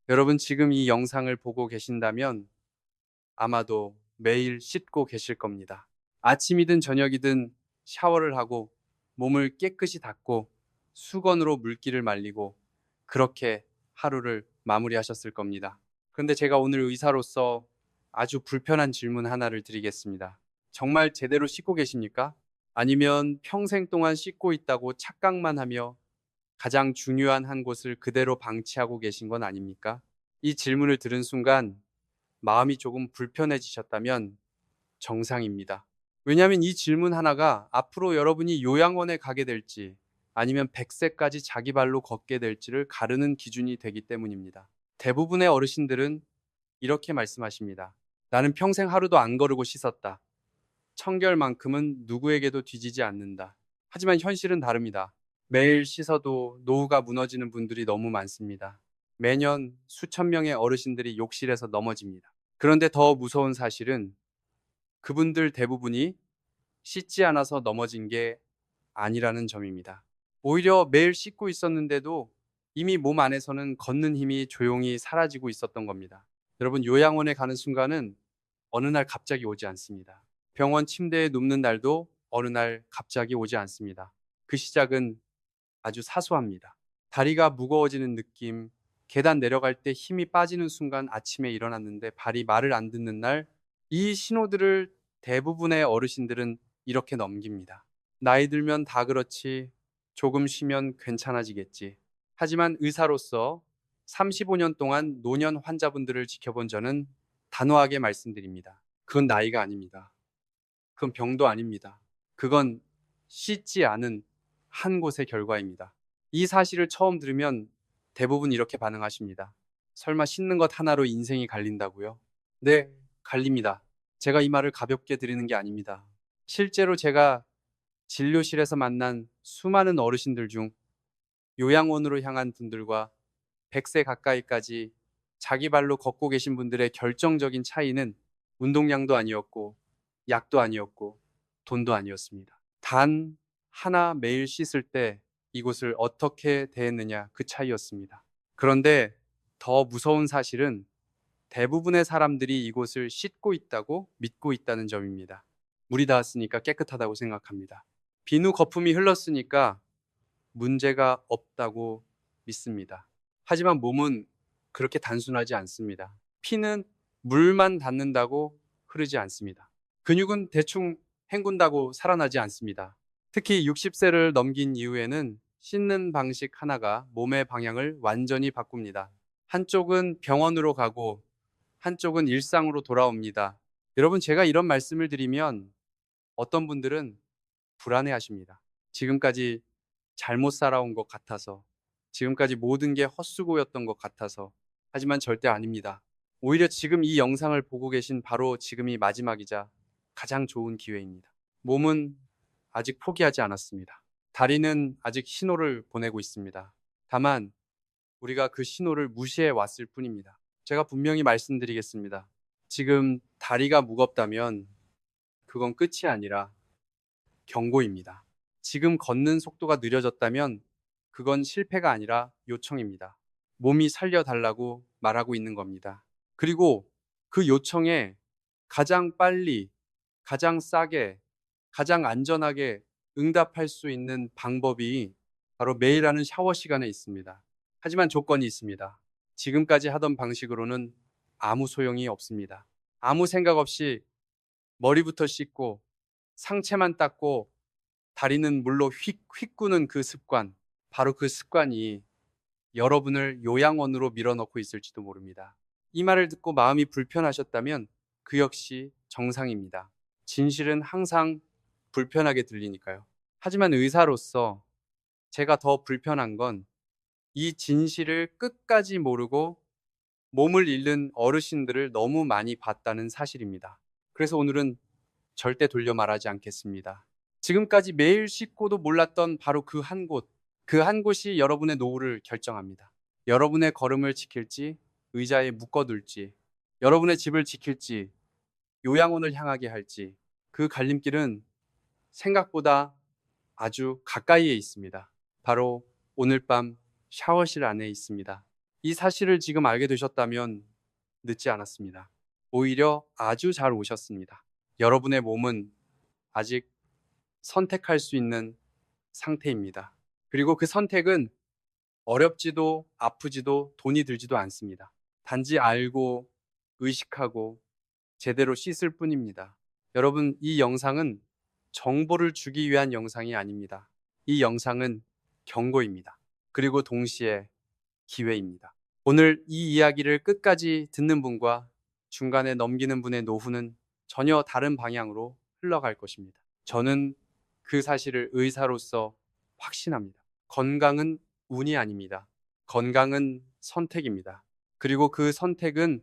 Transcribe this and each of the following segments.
여러분 지금 이 영상을 보고 계신다면 아마도 매일 씻고 계실 겁니다. 아침이든 저녁이든 샤워를 하고 몸을 깨끗이 닦고 수건으로 물기를 말리고 그렇게 하루를 마무리하셨을 겁니다. 그런데 제가 오늘 의사로서 아주 불편한 질문 하나를 드리겠습니다. 정말 제대로 씻고 계십니까? 아니면 평생 동안 씻고 있다고 착각만 하며 가장 중요한 한 곳을 그대로 방치하고 계신 건 아닙니까? 이 질문을 들은 순간 마음이 조금 불편해지셨다면 정상입니다. 왜냐하면 이 질문 하나가 앞으로 여러분이 요양원에 가게 될지 아니면 100세까지 자기 발로 걷게 될지를 가르는 기준이 되기 때문입니다. 대부분의 어르신들은 이렇게 말씀하십니다. 나는 평생 하루도 안 거르고 씻었다. 청결만큼은 누구에게도 뒤지지 않는다. 하지만 현실은 다릅니다. 매일 씻어도 노후가 무너지는 분들이 너무 많습니다. 매년 수천 명의 어르신들이 욕실에서 넘어집니다. 그런데 더 무서운 사실은 그분들 대부분이 씻지 않아서 넘어진 게 아니라는 점입니다. 오히려 매일 씻고 있었는데도 이미 몸 안에서는 걷는 힘이 조용히 사라지고 있었던 겁니다. 여러분, 요양원에 가는 순간은 어느 날 갑자기 오지 않습니다. 병원 침대에 눕는 날도 어느 날 갑자기 오지 않습니다. 그 시작은 아주 사소합니다. 다리가 무거워지는 느낌, 계단 내려갈 때 힘이 빠지는 순간 아침에 일어났는데 발이 말을 안 듣는 날, 이 신호들을 대부분의 어르신들은 이렇게 넘깁니다. 나이 들면 다 그렇지, 조금 쉬면 괜찮아지겠지. 하지만 의사로서 35년 동안 노년 환자분들을 지켜본 저는 단호하게 말씀드립니다. 그건 나이가 아닙니다. 그건 병도 아닙니다. 그건 씻지 않은 한 곳의 결과입니다. 이 사실을 처음 들으면 대부분 이렇게 반응하십니다. 설마 씻는 것 하나로 인생이 갈린다고요? 네, 갈립니다. 제가 이 말을 가볍게 드리는 게 아닙니다. 실제로 제가 진료실에서 만난 수많은 어르신들 중 요양원으로 향한 분들과 100세 가까이까지 자기 발로 걷고 계신 분들의 결정적인 차이는 운동량도 아니었고 약도 아니었고 돈도 아니었습니다. 단 하나 매일 씻을 때 이곳을 어떻게 대했느냐 그 차이였습니다. 그런데 더 무서운 사실은 대부분의 사람들이 이곳을 씻고 있다고 믿고 있다는 점입니다. 물이 닿았으니까 깨끗하다고 생각합니다. 비누 거품이 흘렀으니까 문제가 없다고 믿습니다. 하지만 몸은 그렇게 단순하지 않습니다. 피는 물만 닿는다고 흐르지 않습니다. 근육은 대충 헹군다고 살아나지 않습니다. 특히 60세를 넘긴 이후에는 씻는 방식 하나가 몸의 방향을 완전히 바꿉니다. 한쪽은 병원으로 가고 한쪽은 일상으로 돌아옵니다. 여러분, 제가 이런 말씀을 드리면 어떤 분들은 불안해 하십니다. 지금까지 잘못 살아온 것 같아서, 지금까지 모든 게 헛수고였던 것 같아서. 하지만 절대 아닙니다. 오히려 지금 이 영상을 보고 계신 바로 지금이 마지막이자 가장 좋은 기회입니다. 몸은 아직 포기하지 않았습니다. 다리는 아직 신호를 보내고 있습니다. 다만 우리가 그 신호를 무시해 왔을 뿐입니다. 제가 분명히 말씀드리겠습니다. 지금 다리가 무겁다면 그건 끝이 아니라 경고입니다. 지금 걷는 속도가 느려졌다면 그건 실패가 아니라 요청입니다. 몸이 살려달라고 말하고 있는 겁니다. 그리고 그 요청에 가장 빨리, 가장 싸게, 가장 안전하게 응답할 수 있는 방법이 바로 매일 하는 샤워 시간에 있습니다. 하지만 조건이 있습니다. 지금까지 하던 방식으로는 아무 소용이 없습니다. 아무 생각 없이 머리부터 씻고 상체만 닦고 다리는 물로 휙 구는 그 습관, 바로 그 습관이 여러분을 요양원으로 밀어넣고 있을지도 모릅니다. 이 말을 듣고 마음이 불편하셨다면 그 역시 정상입니다. 진실은 항상 불편하게 들리니까요. 하지만 의사로서 제가 더 불편한 건 이 진실을 끝까지 모르고 몸을 잃는 어르신들을 너무 많이 봤다는 사실입니다. 그래서 오늘은 절대 돌려 말하지 않겠습니다. 지금까지 매일 씻고도 몰랐던 바로 그 한 곳, 그 한 곳이 여러분의 노후를 결정합니다. 여러분의 걸음을 지킬지, 의자에 묶어둘지, 여러분의 집을 지킬지, 요양원을 향하게 할지, 그 갈림길은 생각보다 아주 가까이에 있습니다. 바로 오늘 밤 샤워실 안에 있습니다. 이 사실을 지금 알게 되셨다면 늦지 않았습니다. 오히려 아주 잘 오셨습니다. 여러분의 몸은 아직 선택할 수 있는 상태입니다. 그리고 그 선택은 어렵지도 아프지도 돈이 들지도 않습니다. 단지 알고 의식하고 제대로 씻을 뿐입니다. 여러분, 이 영상은 정보를 주기 위한 영상이 아닙니다. 이 영상은 경고입니다. 그리고 동시에 기회입니다. 오늘 이 이야기를 끝까지 듣는 분과 중간에 넘기는 분의 노후는 전혀 다른 방향으로 흘러갈 것입니다. 저는 그 사실을 의사로서 확신합니다. 건강은 운이 아닙니다. 건강은 선택입니다. 그리고 그 선택은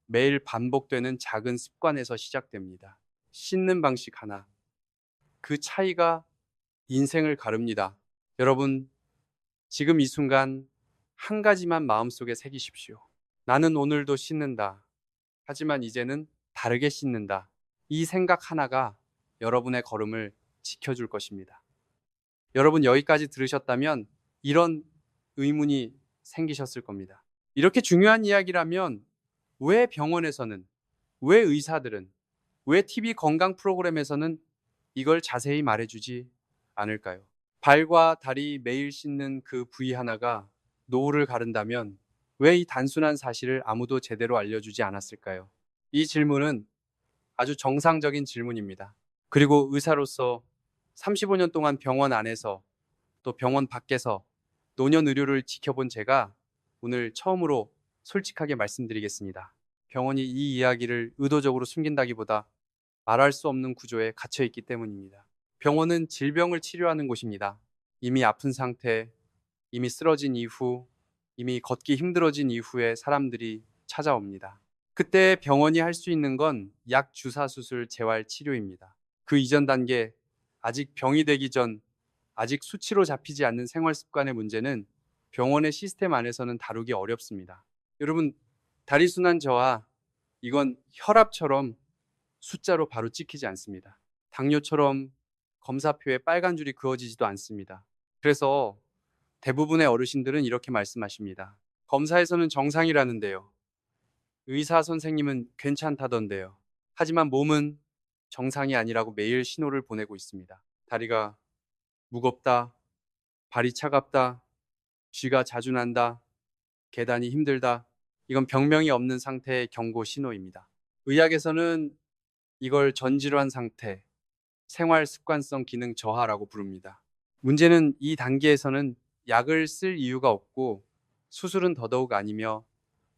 매일 반복되는 작은 습관에서 시작됩니다. 씻는 방식 하나. 그 차이가 인생을 가릅니다. 여러분, 지금 이 순간 한 가지만 마음속에 새기십시오. 나는 오늘도 씻는다. 하지만 이제는 다르게 씻는다. 이 생각 하나가 여러분의 걸음을 지켜줄 것입니다. 여러분 여기까지 들으셨다면 이런 의문이 생기셨을 겁니다. 이렇게 중요한 이야기라면 왜 병원에서는, 왜 의사들은, 왜 TV 건강 프로그램에서는 이걸 자세히 말해주지 않을까요? 발과 다리 매일 씻는 그 부위 하나가 노후를 가른다면 왜 이 단순한 사실을 아무도 제대로 알려주지 않았을까요? 이 질문은 아주 정상적인 질문입니다. 그리고 의사로서 35년 동안 병원 안에서 또 병원 밖에서 노년 의료를 지켜본 제가 오늘 처음으로 솔직하게 말씀드리겠습니다. 병원이 이 이야기를 의도적으로 숨긴다기보다 말할 수 없는 구조에 갇혀 있기 때문입니다. 병원은 질병을 치료하는 곳입니다. 이미 아픈 상태, 이미 쓰러진 이후, 이미 걷기 힘들어진 이후에 사람들이 찾아옵니다. 그때 병원이 할 수 있는 건 약 주사 수술 재활 치료입니다. 그 이전 단계, 아직 병이 되기 전, 아직 수치로 잡히지 않는 생활 습관의 문제는 병원의 시스템 안에서는 다루기 어렵습니다. 여러분, 다리순환 저하, 이건 혈압처럼 숫자로 바로 찍히지 않습니다. 당뇨처럼 검사표에 빨간 줄이 그어지지도 않습니다. 그래서 대부분의 어르신들은 이렇게 말씀하십니다. 검사에서는 정상이라는데요. 의사 선생님은 괜찮다던데요. 하지만 몸은 정상이 아니라고 매일 신호를 보내고 있습니다. 다리가 무겁다, 발이 차갑다, 쥐가 자주 난다, 계단이 힘들다. 이건 병명이 없는 상태의 경고 신호입니다. 의학에서는 이걸 전질환 상태, 생활 습관성 기능 저하라고 부릅니다. 문제는 이 단계에서는 약을 쓸 이유가 없고 수술은 더더욱 아니며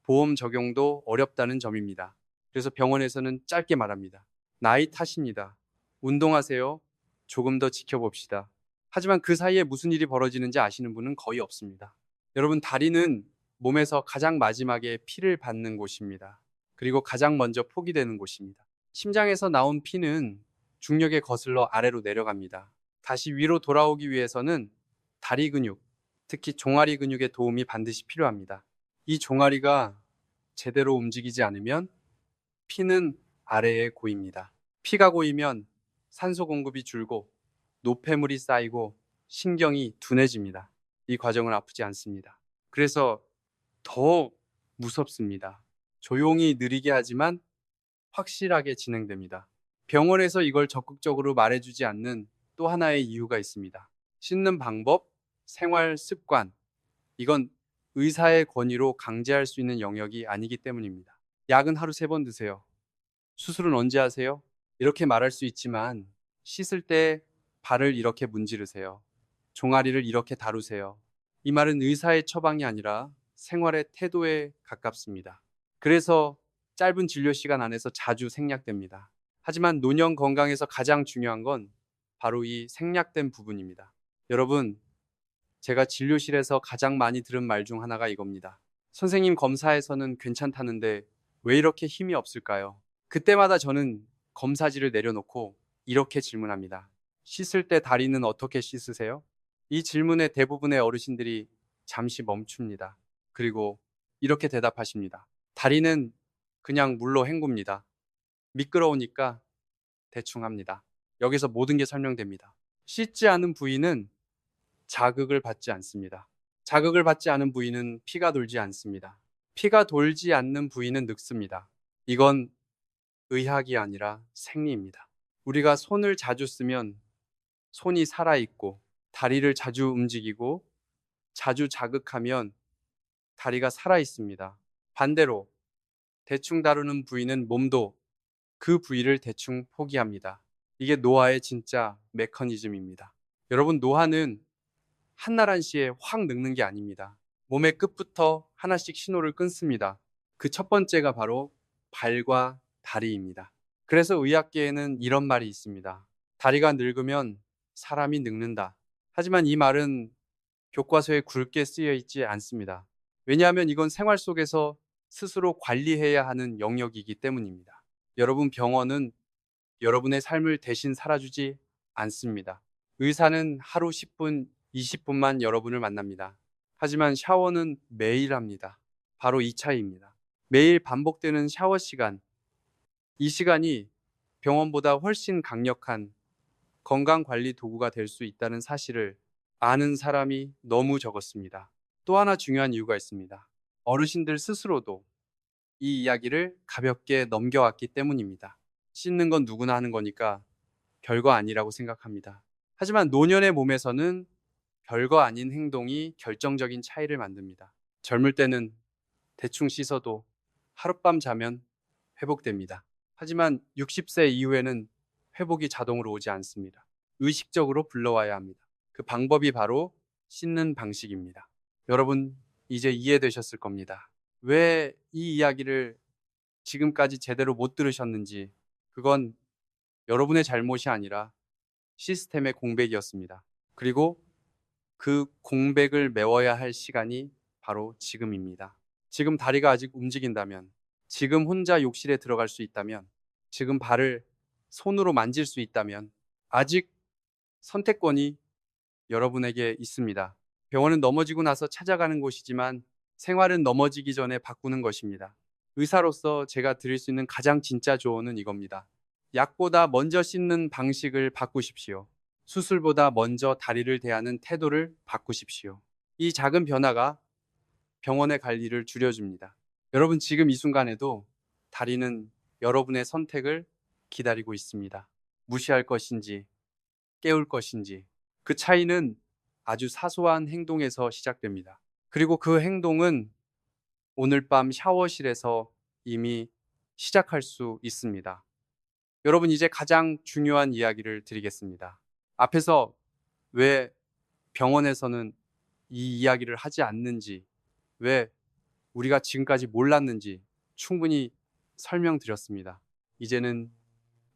보험 적용도 어렵다는 점입니다. 그래서 병원에서는 짧게 말합니다. 나이 탓입니다. 운동하세요. 조금 더 지켜봅시다. 하지만 그 사이에 무슨 일이 벌어지는지 아시는 분은 거의 없습니다. 여러분, 다리는 몸에서 가장 마지막에 피를 받는 곳입니다. 그리고 가장 먼저 포기되는 곳입니다. 심장에서 나온 피는 중력에 거슬러 아래로 내려갑니다. 다시 위로 돌아오기 위해서는 다리 근육, 특히 종아리 근육의 도움이 반드시 필요합니다. 이 종아리가 제대로 움직이지 않으면 피는 아래에 고입니다. 피가 고이면 산소 공급이 줄고 노폐물이 쌓이고 신경이 둔해집니다. 이 과정은 아프지 않습니다. 그래서 더 무섭습니다. 조용히 느리게 하지만 확실하게 진행됩니다. 병원에서 이걸 적극적으로 말해주지 않는 또 하나의 이유가 있습니다. 씻는 방법, 생활 습관, 이건 의사의 권위로 강제할 수 있는 영역이 아니기 때문입니다. 약은 하루 3번 드세요. 수술은 언제 하세요? 이렇게 말할 수 있지만 씻을 때 발을 이렇게 문지르세요. 종아리를 이렇게 다루세요. 이 말은 의사의 처방이 아니라 생활의 태도에 가깝습니다. 그래서 짧은 진료 시간 안에서 자주 생략됩니다. 하지만 노년 건강에서 가장 중요한 건 바로 이 생략된 부분입니다. 여러분, 제가 진료실에서 가장 많이 들은 말 중 하나가 이겁니다. 선생님, 검사에서는 괜찮다는데 왜 이렇게 힘이 없을까요? 그때마다 저는 검사지를 내려놓고 이렇게 질문합니다. 씻을 때 다리는 어떻게 씻으세요? 이 질문에 대부분의 어르신들이 잠시 멈춥니다. 그리고 이렇게 대답하십니다. 다리는 그냥 물로 헹굽니다. 미끄러우니까 대충 합니다. 여기서 모든 게 설명됩니다. 씻지 않은 부위는 자극을 받지 않습니다. 자극을 받지 않은 부위는 피가 돌지 않습니다. 피가 돌지 않는 부위는 늙습니다. 이건 의학이 아니라 생리입니다. 우리가 손을 자주 쓰면 손이 살아있고, 다리를 자주 움직이고 자주 자극하면 다리가 살아있습니다. 반대로 대충 다루는 부위는 몸도 그 부위를 대충 포기합니다. 이게 노화의 진짜 메커니즘입니다. 여러분, 노화는 한날 한시에 확 늙는 게 아닙니다. 몸의 끝부터 하나씩 신호를 끊습니다. 그 첫 번째가 바로 발과 다리입니다. 그래서 의학계에는 이런 말이 있습니다. 다리가 늙으면 사람이 늙는다. 하지만 이 말은 교과서에 굵게 쓰여 있지 않습니다. 왜냐하면 이건 생활 속에서 스스로 관리해야 하는 영역이기 때문입니다. 여러분, 병원은 여러분의 삶을 대신 살아주지 않습니다. 의사는 하루 10분, 20분만 여러분을 만납니다. 하지만 샤워는 매일 합니다. 바로 이 차이입니다. 매일 반복되는 샤워 시간, 이 시간이 병원보다 훨씬 강력한 건강관리 도구가 될 수 있다는 사실을 아는 사람이 너무 적었습니다. 또 하나 중요한 이유가 있습니다. 어르신들 스스로도 이 이야기를 가볍게 넘겨왔기 때문입니다. 씻는 건 누구나 하는 거니까 별거 아니라고 생각합니다. 하지만 노년의 몸에서는 별거 아닌 행동이 결정적인 차이를 만듭니다. 젊을 때는 대충 씻어도 하룻밤 자면 회복됩니다. 하지만 60세 이후에는 회복이 자동으로 오지 않습니다. 의식적으로 불러와야 합니다. 그 방법이 바로 씻는 방식입니다. 여러분, 이제 이해되셨을 겁니다. 왜 이 이야기를 지금까지 제대로 못 들으셨는지, 그건 여러분의 잘못이 아니라 시스템의 공백이었습니다. 그리고 그 공백을 메워야 할 시간이 바로 지금입니다. 지금 다리가 아직 움직인다면, 지금 혼자 욕실에 들어갈 수 있다면, 지금 발을 손으로 만질 수 있다면, 아직 선택권이 여러분에게 있습니다. 병원은 넘어지고 나서 찾아가는 곳이지만 생활은 넘어지기 전에 바꾸는 것입니다. 의사로서 제가 드릴 수 있는 가장 진짜 조언은 이겁니다. 약보다 먼저 씻는 방식을 바꾸십시오. 수술보다 먼저 다리를 대하는 태도를 바꾸십시오. 이 작은 변화가 병원의 관리를 줄여줍니다. 여러분, 지금 이 순간에도 다리는 여러분의 선택을 기다리고 있습니다. 무시할 것인지, 깨울 것인지. 그 차이는 아주 사소한 행동에서 시작됩니다. 그리고 그 행동은 오늘 밤 샤워실에서 이미 시작할 수 있습니다. 여러분, 이제 가장 중요한 이야기를 드리겠습니다. 앞에서 왜 병원에서는 이 이야기를 하지 않는지, 왜 우리가 지금까지 몰랐는지 충분히 설명드렸습니다. 이제는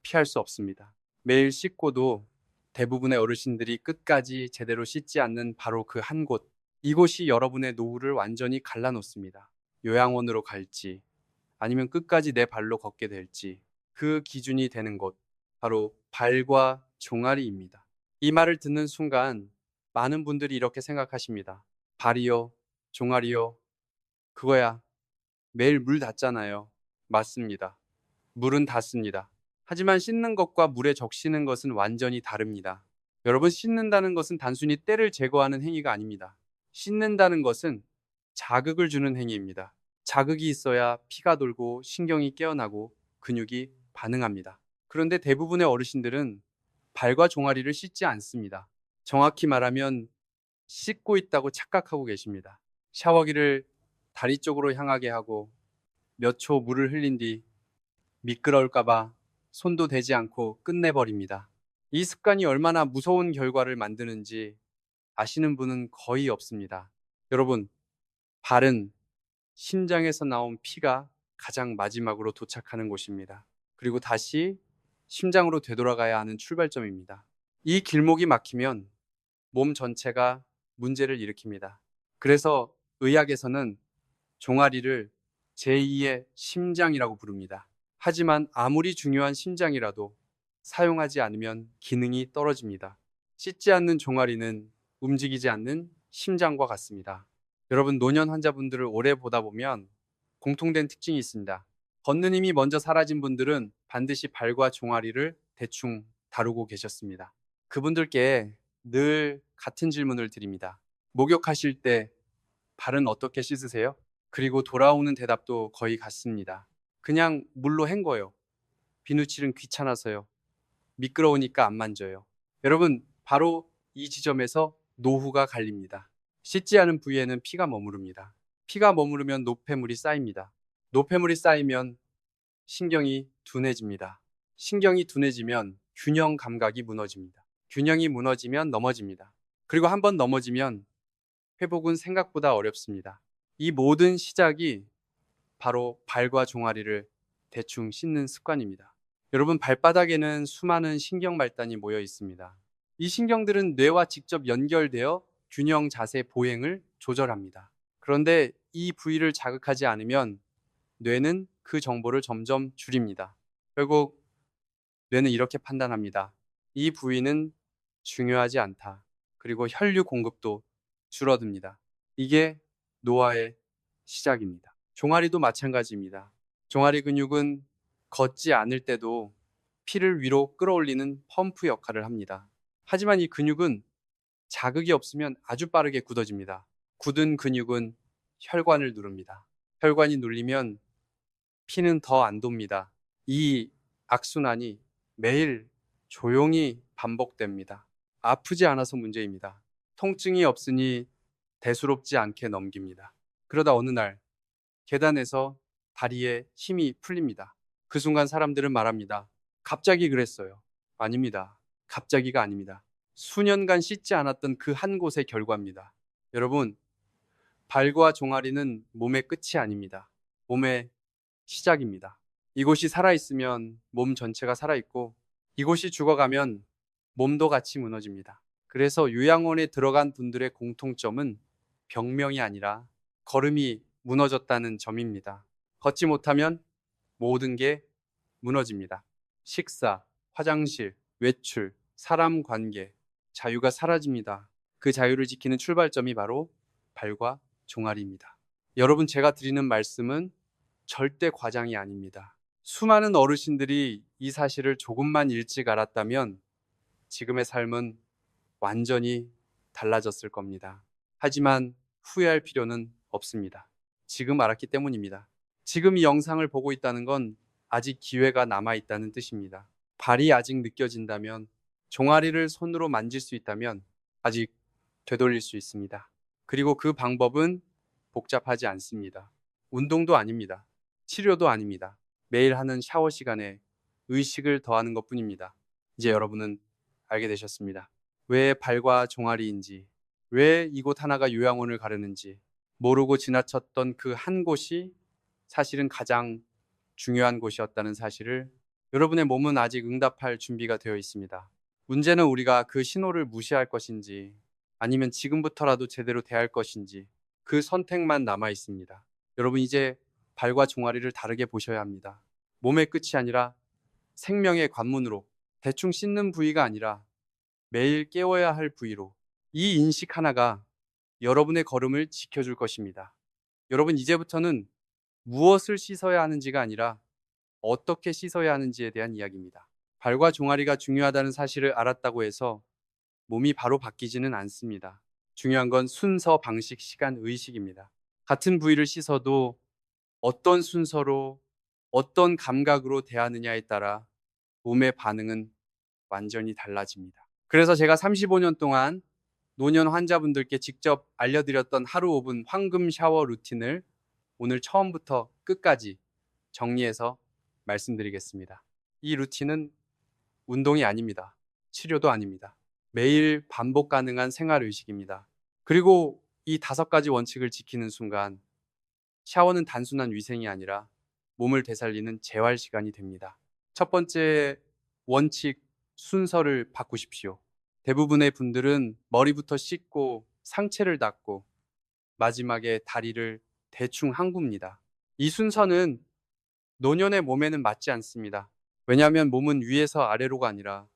피할 수 없습니다. 매일 씻고도 대부분의 어르신들이 끝까지 제대로 씻지 않는 바로 그 한 곳, 이곳이 여러분의 노후를 완전히 갈라놓습니다. 요양원으로 갈지, 아니면 끝까지 내 발로 걷게 될지, 그 기준이 되는 곳, 바로 발과 종아리입니다. 이 말을 듣는 순간 많은 분들이 이렇게 생각하십니다. 발이요, 종아리요, 그거야 매일 물 닿잖아요. 맞습니다. 물은 닿습니다. 하지만 씻는 것과 물에 적시는 것은 완전히 다릅니다. 여러분, 씻는다는 것은 단순히 때를 제거하는 행위가 아닙니다. 씻는다는 것은 자극을 주는 행위입니다. 자극이 있어야 피가 돌고 신경이 깨어나고 근육이 반응합니다. 그런데 대부분의 어르신들은 발과 종아리를 씻지 않습니다. 정확히 말하면 씻고 있다고 착각하고 계십니다. 샤워기를 다리 쪽으로 향하게 하고 몇 초 물을 흘린 뒤 미끄러울까봐 손도 대지 않고 끝내버립니다. 이 습관이 얼마나 무서운 결과를 만드는지 아시는 분은 거의 없습니다. 여러분, 발은 심장에서 나온 피가 가장 마지막으로 도착하는 곳입니다. 그리고 다시 심장으로 되돌아가야 하는 출발점입니다. 이 길목이 막히면 몸 전체가 문제를 일으킵니다. 그래서 의학에서는 종아리를 제2의 심장이라고 부릅니다. 하지만 아무리 중요한 심장이라도 사용하지 않으면 기능이 떨어집니다. 씻지 않는 종아리는 움직이지 않는 심장과 같습니다. 여러분, 노년 환자분들을 오래 보다 보면 공통된 특징이 있습니다. 걷는 힘이 먼저 사라진 분들은 반드시 발과 종아리를 대충 다루고 계셨습니다. 그분들께 늘 같은 질문을 드립니다. 목욕하실 때 발은 어떻게 씻으세요? 그리고 돌아오는 대답도 거의 같습니다. 그냥 물로 헹궈요. 비누칠은 귀찮아서요. 미끄러우니까 안 만져요. 여러분, 바로 이 지점에서 노후가 갈립니다. 씻지 않은 부위에는 피가 머무릅니다. 피가 머무르면 노폐물이 쌓입니다. 노폐물이 쌓이면 신경이 둔해집니다. 신경이 둔해지면 균형 감각이 무너집니다. 균형이 무너지면 넘어집니다. 그리고 한번 넘어지면 회복은 생각보다 어렵습니다. 이 모든 시작이 바로 발과 종아리를 대충 씻는 습관입니다. 여러분, 발바닥에는 수많은 신경 말단이 모여 있습니다. 이 신경들은 뇌와 직접 연결되어 균형 자세 보행을 조절합니다. 그런데 이 부위를 자극하지 않으면 뇌는 그 정보를 점점 줄입니다. 결국 뇌는 이렇게 판단합니다. 이 부위는 중요하지 않다. 그리고 혈류 공급도 줄어듭니다. 이게 노화의 시작입니다. 종아리도 마찬가지입니다. 종아리 근육은 걷지 않을 때도 피를 위로 끌어올리는 펌프 역할을 합니다. 하지만 이 근육은 자극이 없으면 아주 빠르게 굳어집니다. 굳은 근육은 혈관을 누릅니다. 혈관이 눌리면 피는 더 안 돕니다. 이 악순환이 매일 조용히 반복됩니다. 아프지 않아서 문제입니다. 통증이 없으니 대수롭지 않게 넘깁니다. 그러다 어느 날 계단에서 다리에 힘이 풀립니다. 그 순간 사람들은 말합니다. 갑자기 그랬어요. 아닙니다. 갑자기가 아닙니다. 수년간 씻지 않았던 그 한 곳의 결과입니다. 여러분, 발과 종아리는 몸의 끝이 아닙니다. 몸의 시작입니다. 이곳이 살아있으면 몸 전체가 살아있고 이곳이 죽어가면 몸도 같이 무너집니다. 그래서 요양원에 들어간 분들의 공통점은 병명이 아니라 걸음이 무너졌다는 점입니다. 걷지 못하면 모든 게 무너집니다. 식사, 화장실, 외출, 사람 관계, 자유가 사라집니다. 그 자유를 지키는 출발점이 바로 발과 종아리입니다. 여러분, 제가 드리는 말씀은 절대 과장이 아닙니다. 수많은 어르신들이 이 사실을 조금만 일찍 알았다면 지금의 삶은 완전히 달라졌을 겁니다. 하지만 후회할 필요는 없습니다. 지금 알았기 때문입니다. 지금 이 영상을 보고 있다는 건 아직 기회가 남아있다는 뜻입니다. 발이 아직 느껴진다면, 종아리를 손으로 만질 수 있다면 아직 되돌릴 수 있습니다. 그리고 그 방법은 복잡하지 않습니다. 운동도 아닙니다. 치료도 아닙니다. 매일 하는 샤워 시간에 의식을 더하는 것뿐입니다. 이제 여러분은 알게 되셨습니다. 왜 발과 종아리인지, 왜 이곳 하나가 요양원을 가르는지, 모르고 지나쳤던 그 한 곳이 사실은 가장 중요한 곳이었다는 사실을 여러분의 몸은 아직 응답할 준비가 되어 있습니다. 문제는 우리가 그 신호를 무시할 것인지 아니면 지금부터라도 제대로 대할 것인지 그 선택만 남아 있습니다. 여러분, 이제 발과 종아리를 다르게 보셔야 합니다. 몸의 끝이 아니라 생명의 관문으로, 대충 씻는 부위가 아니라 매일 깨워야 할 부위로, 이 인식 하나가 여러분의 걸음을 지켜줄 것입니다. 여러분, 이제부터는 무엇을 씻어야 하는지가 아니라 어떻게 씻어야 하는지에 대한 이야기입니다. 발과 종아리가 중요하다는 사실을 알았다고 해서 몸이 바로 바뀌지는 않습니다. 중요한 건 순서, 방식, 시간, 의식입니다. 같은 부위를 씻어도 어떤 순서로, 어떤 감각으로 대하느냐에 따라 몸의 반응은 완전히 달라집니다. 그래서 제가 35년 동안 노년 환자분들께 직접 알려드렸던 하루 5분 황금 샤워 루틴을 오늘 처음부터 끝까지 정리해서 말씀드리겠습니다. 이 루틴은 운동이 아닙니다. 치료도 아닙니다. 매일 반복 가능한 생활 의식입니다. 그리고 이 5가지 원칙을 지키는 순간 샤워는 단순한 위생이 아니라 몸을 되살리는 재활 시간이 됩니다. 첫 번째 원칙, 순서를 바꾸십시오. 대부분의 분들은 머리부터 씻고 상체를 닦고 마지막에 다리를 대충 헹굽니다. 이 순서는 노년의 몸에는 맞지 않습니다. 왜냐하면 몸은 위에서 아래로가 아니라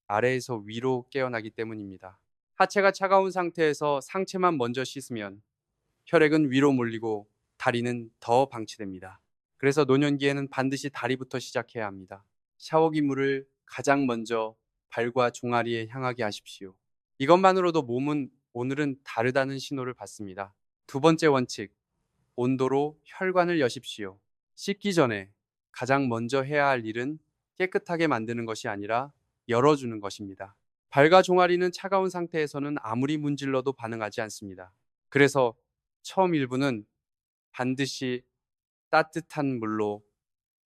아래에서 위로 깨어나기 때문입니다. 하체가 차가운 상태에서 상체만 먼저 씻으면 혈액은 위로 몰리고 다리는 더 방치됩니다. 그래서 노년기에는 반드시 다리부터 시작해야 합니다. 샤워기 물을 가장 먼저 발과 종아리에 향하게 하십시오. 이것만으로도 몸은 오늘은 다르다는 신호를 받습니다. 두 번째 원칙, 온도로 혈관을 여십시오. 씻기 전에 가장 먼저 해야 할 일은 깨끗하게 만드는 것이 아니라 열어주는 것입니다. 발과 종아리는 차가운 상태에서는 아무리 문질러도 반응하지 않습니다. 그래서 처음 일부는 반드시 따뜻한 물로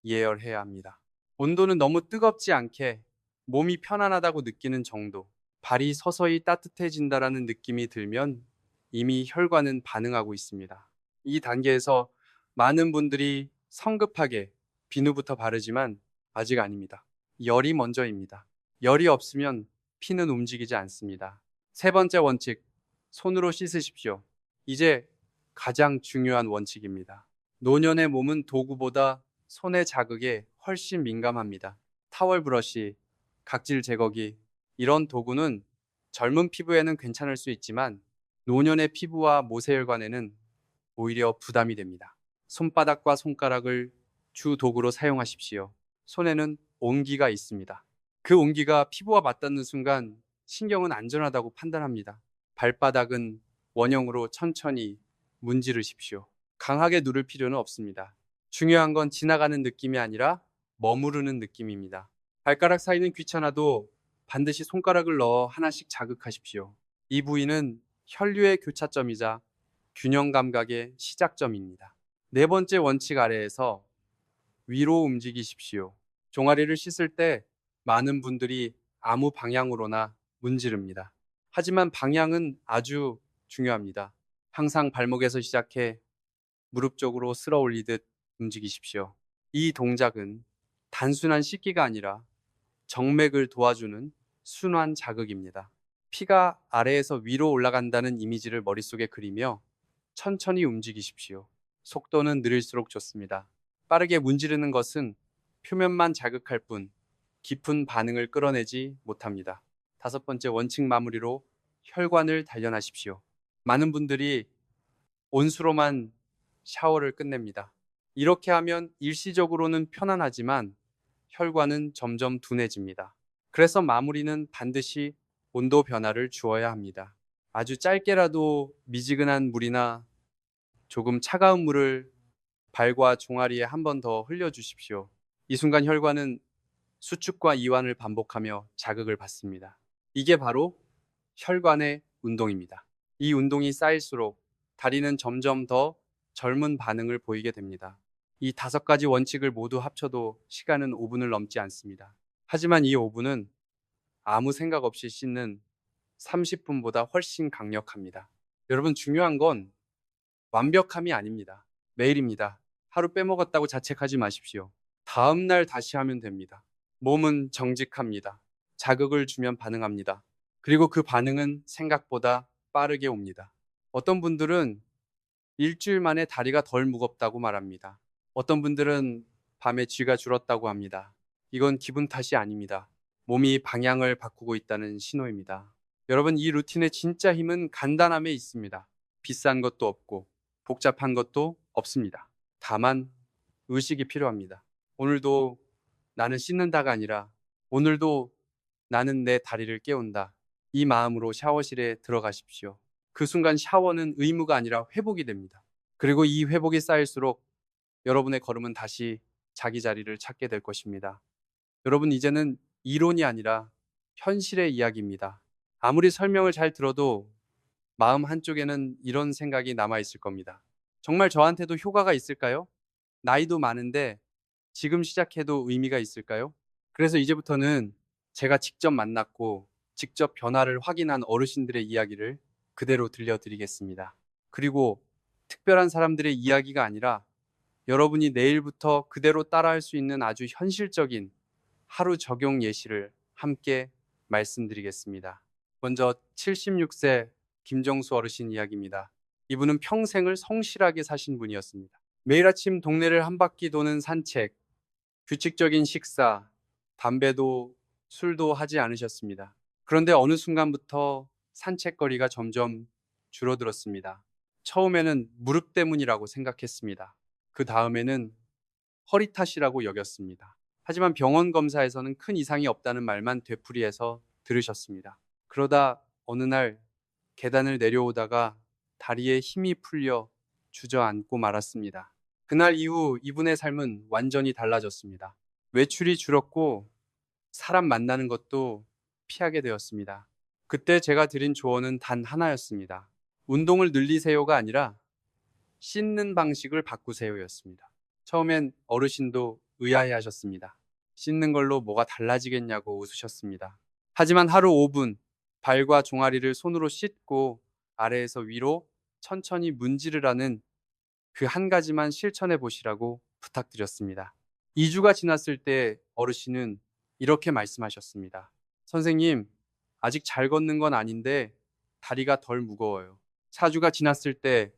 예열해야 합니다. 온도는 너무 뜨겁지 않게 몸이 편안하다고 느끼는 정도. 발이 서서히 따뜻해진다라는 느낌이 들면 이미 혈관은 반응하고 있습니다. 이 단계에서 많은 분들이 성급하게 비누부터 바르지만 아직 아닙니다. 열이 먼저입니다. 열이 없으면 피는 움직이지 않습니다. 세 번째 원칙, 손으로 씻으십시오. 이제 가장 중요한 원칙입니다. 노년의 몸은 도구보다 손의 자극에 훨씬 민감합니다. 타월 브러쉬, 각질 제거기, 이런 도구는 젊은 피부에는 괜찮을 수 있지만 노년의 피부와 모세혈관에는 오히려 부담이 됩니다. 손바닥과 손가락을 주 도구로 사용하십시오. 손에는 온기가 있습니다. 그 온기가 피부와 맞닿는 순간 신경은 안전하다고 판단합니다. 발바닥은 원형으로 천천히 문지르십시오. 강하게 누를 필요는 없습니다. 중요한 건 지나가는 느낌이 아니라 머무르는 느낌입니다. 발가락 사이는 귀찮아도 반드시 손가락을 넣어 하나씩 자극하십시오. 이 부위는 혈류의 교차점이자 균형 감각의 시작점입니다. 네 번째 원칙 아래에서 위로 움직이십시오. 종아리를 씻을 때 많은 분들이 아무 방향으로나 문지릅니다. 하지만 방향은 아주 중요합니다. 항상 발목에서 시작해 무릎 쪽으로 쓸어 올리듯 움직이십시오. 이 동작은 단순한 씻기가 아니라 정맥을 도와주는 순환 자극입니다. 피가 아래에서 위로 올라간다는 이미지를 머릿속에 그리며 천천히 움직이십시오. 속도는 느릴수록 좋습니다. 빠르게 문지르는 것은 표면만 자극할 뿐 깊은 반응을 끌어내지 못합니다. 다섯 번째 원칙 마무리로 혈관을 단련하십시오. 많은 분들이 온수로만 샤워를 끝냅니다. 이렇게 하면 일시적으로는 편안하지만 혈관은 점점 둔해집니다. 그래서 마무리는 반드시 온도 변화를 주어야 합니다. 아주 짧게라도 미지근한 물이나 조금 차가운 물을 발과 종아리에 한 번 더 흘려주십시오. 이 순간 혈관은 수축과 이완을 반복하며 자극을 받습니다. 이게 바로 혈관의 운동입니다. 이 운동이 쌓일수록 다리는 점점 더 젊은 반응을 보이게 됩니다. 이 다섯 가지 원칙을 모두 합쳐도 시간은 5분을 넘지 않습니다. 하지만 이 5분은 아무 생각 없이 씻는 30분보다 훨씬 강력합니다. 여러분, 중요한 건 완벽함이 아닙니다. 매일입니다. 하루 빼먹었다고 자책하지 마십시오. 다음 날 다시 하면 됩니다. 몸은 정직합니다. 자극을 주면 반응합니다. 그리고 그 반응은 생각보다 빠르게 옵니다. 어떤 분들은 일주일 만에 다리가 덜 무겁다고 말합니다. 어떤 분들은 밤에 쥐가 줄었다고 합니다. 이건 기분 탓이 아닙니다. 몸이 방향을 바꾸고 있다는 신호입니다. 여러분, 이 루틴의 진짜 힘은 간단함에 있습니다. 비싼 것도 없고 복잡한 것도 없습니다. 다만 의식이 필요합니다. 오늘도 나는 씻는다가 아니라 오늘도 나는 내 다리를 깨운다. 이 마음으로 샤워실에 들어가십시오. 그 순간 샤워는 의무가 아니라 회복이 됩니다. 그리고 이 회복이 쌓일수록 여러분의 걸음은 다시 자기 자리를 찾게 될 것입니다. 여러분, 이제는 이론이 아니라 현실의 이야기입니다. 아무리 설명을 잘 들어도 마음 한쪽에는 이런 생각이 남아 있을 겁니다. 정말 저한테도 효과가 있을까요? 나이도 많은데 지금 시작해도 의미가 있을까요? 그래서 이제부터는 제가 직접 만났고 직접 변화를 확인한 어르신들의 이야기를 그대로 들려드리겠습니다. 그리고 특별한 사람들의 이야기가 아니라 여러분이 내일부터 그대로 따라할 수 있는 아주 현실적인 하루 적용 예시를 함께 말씀드리겠습니다. 먼저 76세 김정수 어르신 이야기입니다. 이분은 평생을 성실하게 사신 분이었습니다. 매일 아침 동네를 한 바퀴 도는 산책, 규칙적인 식사, 담배도 술도 하지 않으셨습니다. 그런데 어느 순간부터 산책거리가 점점 줄어들었습니다. 처음에는 무릎 때문이라고 생각했습니다. 그 다음에는 허리 탓이라고 여겼습니다. 하지만 병원 검사에서는 큰 이상이 없다는 말만 되풀이해서 들으셨습니다. 그러다 어느 날 계단을 내려오다가 다리에 힘이 풀려 주저앉고 말았습니다. 그날 이후 이분의 삶은 완전히 달라졌습니다. 외출이 줄었고 사람 만나는 것도 피하게 되었습니다. 그때 제가 드린 조언은 단 하나였습니다. 운동을 늘리세요가 아니라 씻는 방식을 바꾸세요였습니다. 처음엔 어르신도 의아해 하셨습니다. 씻는 걸로 뭐가 달라지겠냐고 웃으셨습니다. 하지만 하루 5분 발과 종아리를 손으로 씻고 아래에서 위로 천천히 문지르라는 그 한 가지만 실천해 보시라고 부탁드렸습니다. 2주가 지났을 때 어르신은 이렇게 말씀하셨습니다. 선생님, 아직 잘 걷는 건 아닌데 다리가 덜 무거워요. 4주가 지났을 때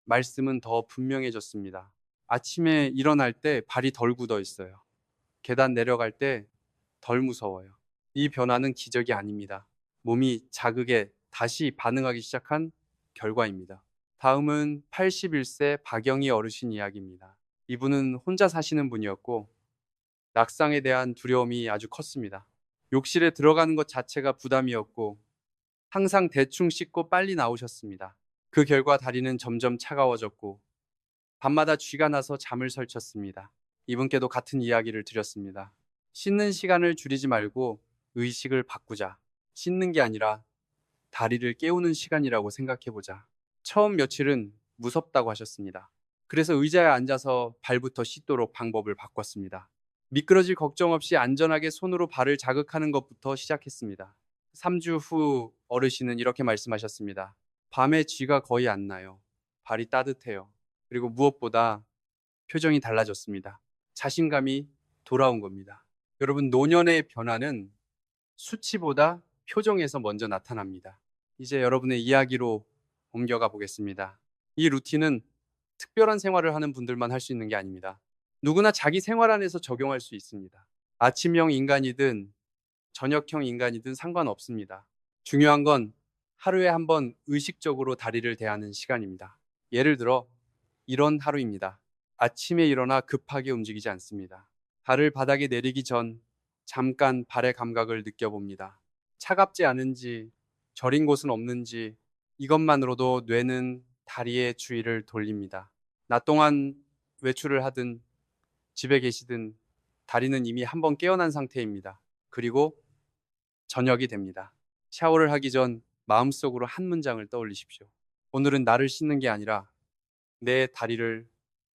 말씀은 더 분명해졌습니다. 아침에 일어날 때 발이 덜 굳어 있어요. 계단 내려갈 때 덜 무서워요. 이 변화는 기적이 아닙니다. 몸이 자극에 다시 반응하기 시작한 결과입니다. 다음은 81세 박영희 어르신 이야기입니다. 이분은 혼자 사시는 분이었고 낙상에 대한 두려움이 아주 컸습니다. 욕실에 들어가는 것 자체가 부담이었고 항상 대충 씻고 빨리 나오셨습니다. 그 결과 다리는 점점 차가워졌고 밤마다 쥐가 나서 잠을 설쳤습니다. 이분께도 같은 이야기를 드렸습니다. 씻는 시간을 줄이지 말고 의식을 바꾸자. 씻는 게 아니라 다리를 깨우는 시간이라고 생각해보자. 처음 며칠은 무섭다고 하셨습니다. 그래서 의자에 앉아서 발부터 씻도록 방법을 바꿨습니다. 미끄러질 걱정 없이 안전하게 손으로 발을 자극하는 것부터 시작했습니다. 3주 후 어르신은 이렇게 말씀하셨습니다. 밤에 쥐가 거의 안 나요. 발이 따뜻해요. 그리고 무엇보다 표정이 달라졌습니다. 자신감이 돌아온 겁니다. 여러분, 노년의 변화는 수치보다 표정에서 먼저 나타납니다. 이제 여러분의 이야기로 옮겨가 보겠습니다. 이 루틴은 특별한 생활을 하는 분들만 할 수 있는 게 아닙니다. 누구나 자기 생활 안에서 적용할 수 있습니다. 아침형 인간이든 저녁형 인간이든 상관없습니다. 중요한 건 하루에 한 번 의식적으로 다리를 대하는 시간입니다. 예를 들어 이런 하루입니다. 아침에 일어나 급하게 움직이지 않습니다. 발을 바닥에 내리기 전 잠깐 발의 감각을 느껴봅니다. 차갑지 않은지, 저린 곳은 없는지 이것만으로도 뇌는 다리의 주의를 돌립니다. 낮 동안 외출을 하든 집에 계시든 다리는 이미 한번 깨어난 상태입니다. 그리고 저녁이 됩니다. 샤워를 하기 전 마음속으로 한 문장을 떠올리십시오. 오늘은 나를 씻는 게 아니라 내 다리를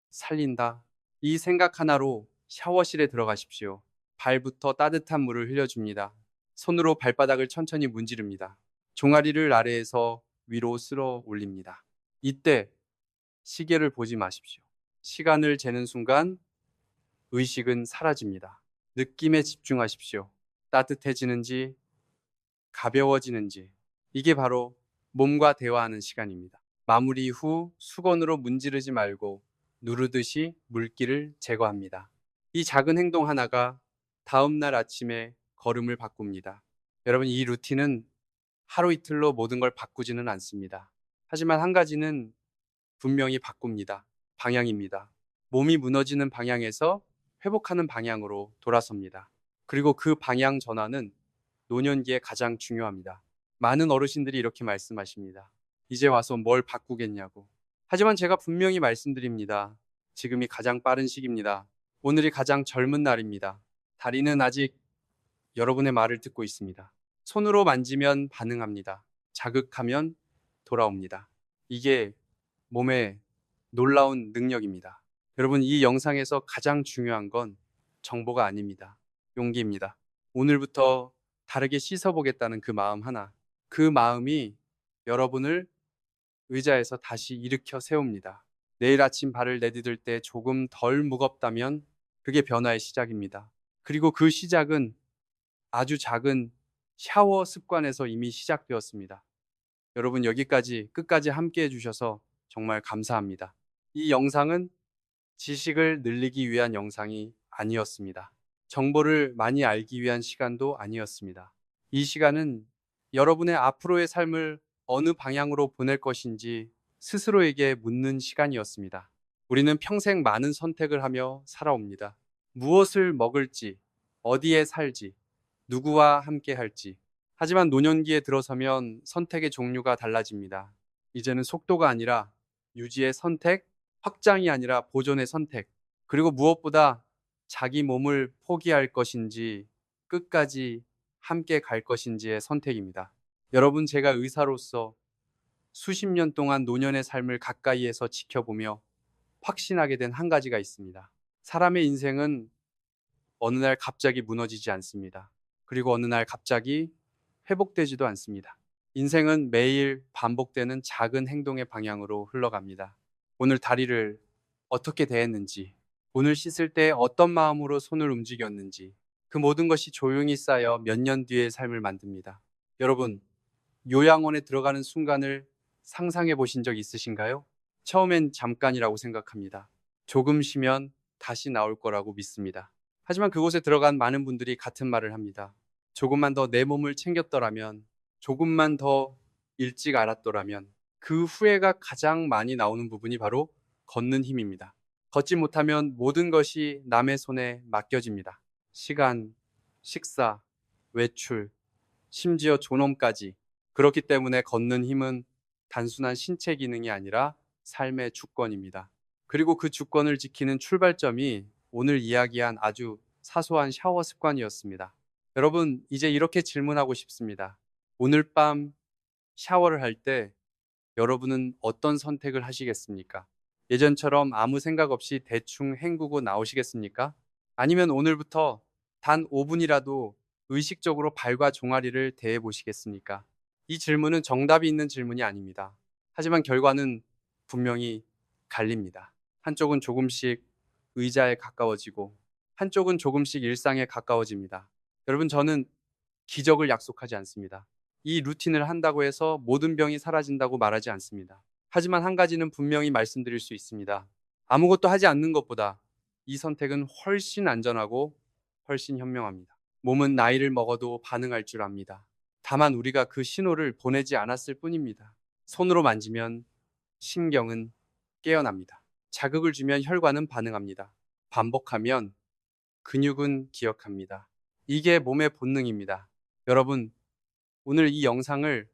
살린다. 이 생각 하나로 샤워실에 들어가십시오. 발부터 따뜻한 물을 흘려줍니다. 손으로 발바닥을 천천히 문지릅니다. 종아리를 아래에서 위로 쓸어 올립니다. 이때 시계를 보지 마십시오. 시간을 재는 순간 의식은 사라집니다. 느낌에 집중하십시오. 따뜻해지는지 가벼워지는지. 이게 바로 몸과 대화하는 시간입니다. 마무리 후 수건으로 문지르지 말고 누르듯이 물기를 제거합니다. 이 작은 행동 하나가 다음날 아침에 걸음을 바꿉니다. 여러분, 이 루틴은 하루 이틀로 모든 걸 바꾸지는 않습니다. 하지만 한 가지는 분명히 바꿉니다. 방향입니다. 몸이 무너지는 방향에서 회복하는 방향으로 돌아섭니다. 그리고 그 방향 전환은 노년기에 가장 중요합니다. 많은 어르신들이 이렇게 말씀하십니다. 이제 와서 뭘 바꾸겠냐고. 하지만 제가 분명히 말씀드립니다. 지금이 가장 빠른 시기입니다. 오늘이 가장 젊은 날입니다. 다리는 아직 여러분의 말을 듣고 있습니다. 손으로 만지면 반응합니다. 자극하면 돌아옵니다. 이게 몸의 놀라운 능력입니다. 여러분, 이 영상에서 가장 중요한 건 정보가 아닙니다. 용기입니다. 오늘부터 다르게 씻어보겠다는 그 마음 하나. 그 마음이 여러분을 의자에서 다시 일으켜 세웁니다. 내일 아침 발을 내디딜 때 조금 덜 무겁다면 그게 변화의 시작입니다. 그리고 그 시작은 아주 작은 샤워 습관에서 이미 시작되었습니다. 여러분, 여기까지 끝까지 함께 해주셔서 정말 감사합니다. 이 영상은 지식을 늘리기 위한 영상이 아니었습니다. 정보를 많이 알기 위한 시간도 아니었습니다. 이 시간은 여러분의 앞으로의 삶을 어느 방향으로 보낼 것인지 스스로에게 묻는 시간이었습니다. 우리는 평생 많은 선택을 하며 살아옵니다. 무엇을 먹을지, 어디에 살지, 누구와 함께 할지. 하지만 노년기에 들어서면 선택의 종류가 달라집니다. 이제는 속도가 아니라 유지의 선택, 확장이 아니라 보존의 선택, 그리고 무엇보다 자기 몸을 포기할 것인지 끝까지 함께 갈 것인지의 선택입니다. 여러분, 제가 의사로서 수십 년 동안 노년의 삶을 가까이에서 지켜보며 확신하게 된 한 가지가 있습니다. 사람의 인생은 어느 날 갑자기 무너지지 않습니다. 그리고 어느 날 갑자기 회복되지도 않습니다. 인생은 매일 반복되는 작은 행동의 방향으로 흘러갑니다. 오늘 다리를 어떻게 대했는지, 오늘 씻을 때 어떤 마음으로 손을 움직였는지, 그 모든 것이 조용히 쌓여 몇 년 뒤의 삶을 만듭니다. 여러분, 요양원에 들어가는 순간을 상상해 보신 적 있으신가요? 처음엔 잠깐이라고 생각합니다. 조금 쉬면 다시 나올 거라고 믿습니다. 하지만 그곳에 들어간 많은 분들이 같은 말을 합니다. 조금만 더 내 몸을 챙겼더라면, 조금만 더 일찍 알았더라면. 그 후회가 가장 많이 나오는 부분이 바로 걷는 힘입니다. 걷지 못하면 모든 것이 남의 손에 맡겨집니다. 시간, 식사, 외출, 심지어 존엄까지. 그렇기 때문에 걷는 힘은 단순한 신체 기능이 아니라 삶의 주권입니다. 그리고 그 주권을 지키는 출발점이 오늘 이야기한 아주 사소한 샤워 습관이었습니다. 여러분, 이제 이렇게 질문하고 싶습니다. 오늘 밤 샤워를 할 때 여러분은 어떤 선택을 하시겠습니까? 예전처럼 아무 생각 없이 대충 헹구고 나오시겠습니까? 아니면 오늘부터 단 5분이라도 의식적으로 발과 종아리를 대해 보시겠습니까? 이 질문은 정답이 있는 질문이 아닙니다. 하지만 결과는 분명히 갈립니다. 한쪽은 조금씩 의자에 가까워지고 한쪽은 조금씩 일상에 가까워집니다. 여러분, 저는 기적을 약속하지 않습니다. 이 루틴을 한다고 해서 모든 병이 사라진다고 말하지 않습니다. 하지만 한 가지는 분명히 말씀드릴 수 있습니다. 아무것도 하지 않는 것보다 이 선택은 훨씬 안전하고 훨씬 현명합니다. 몸은 나이를 먹어도 반응할 줄 압니다. 다만 우리가 그 신호를 보내지 않았을 뿐입니다. 손으로 만지면 신경은 깨어납니다. 자극을 주면 혈관은 반응합니다. 반복하면 근육은 기억합니다. 이게 몸의 본능입니다. 여러분, 오늘 이 영상을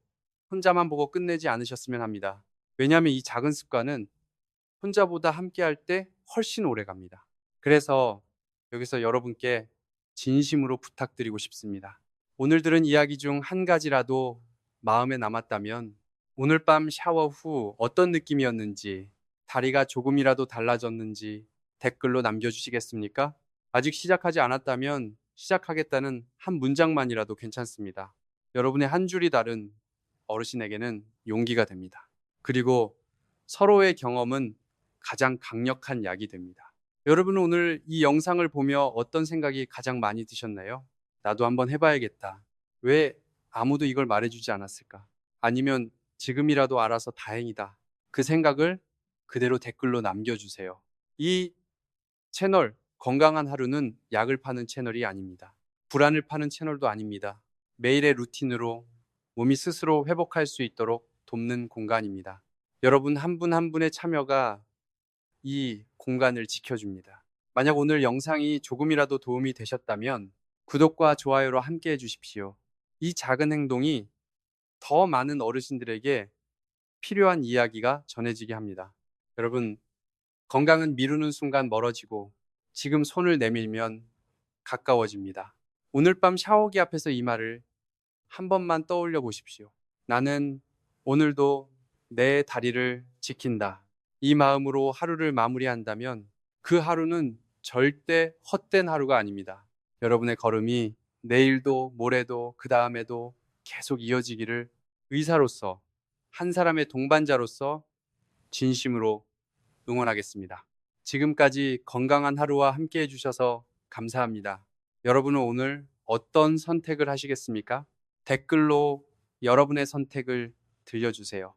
혼자만 보고 끝내지 않으셨으면 합니다. 왜냐하면 이 작은 습관은 혼자보다 함께 할 때 훨씬 오래 갑니다. 그래서 여기서 여러분께 진심으로 부탁드리고 싶습니다. 오늘 들은 이야기 중 한 가지라도 마음에 남았다면 오늘 밤 샤워 후 어떤 느낌이었는지, 다리가 조금이라도 달라졌는지 댓글로 남겨주시겠습니까? 아직 시작하지 않았다면 시작하겠다는 한 문장만이라도 괜찮습니다. 여러분의 한 줄이 다른 어르신에게는 용기가 됩니다. 그리고 서로의 경험은 가장 강력한 약이 됩니다. 여러분은 오늘 이 영상을 보며 어떤 생각이 가장 많이 드셨나요? 나도 한번 해봐야겠다. 왜 아무도 이걸 말해주지 않았을까? 아니면 지금이라도 알아서 다행이다. 그 생각을 그대로 댓글로 남겨주세요. 이 채널 건강한 하루는 약을 파는 채널이 아닙니다. 불안을 파는 채널도 아닙니다. 매일의 루틴으로 몸이 스스로 회복할 수 있도록 돕는 공간입니다. 여러분 한 분 한 분의 참여가 이 공간을 지켜줍니다. 만약 오늘 영상이 조금이라도 도움이 되셨다면 구독과 좋아요로 함께 해주십시오. 이 작은 행동이 더 많은 어르신들에게 필요한 이야기가 전해지게 합니다. 여러분, 건강은 미루는 순간 멀어지고 지금 손을 내밀면 가까워집니다. 오늘 밤 샤워기 앞에서 이 말을 한 번만 떠올려 보십시오. 나는 오늘도 내 다리를 지킨다. 이 마음으로 하루를 마무리한다면 그 하루는 절대 헛된 하루가 아닙니다. 여러분의 걸음이 내일도 모레도 그 다음에도 계속 이어지기를 의사로서 한 사람의 동반자로서 진심으로 응원하겠습니다. 지금까지 건강한 하루와 함께 해주셔서 감사합니다. 여러분은 오늘 어떤 선택을 하시겠습니까? 댓글로 여러분의 선택을 들려주세요.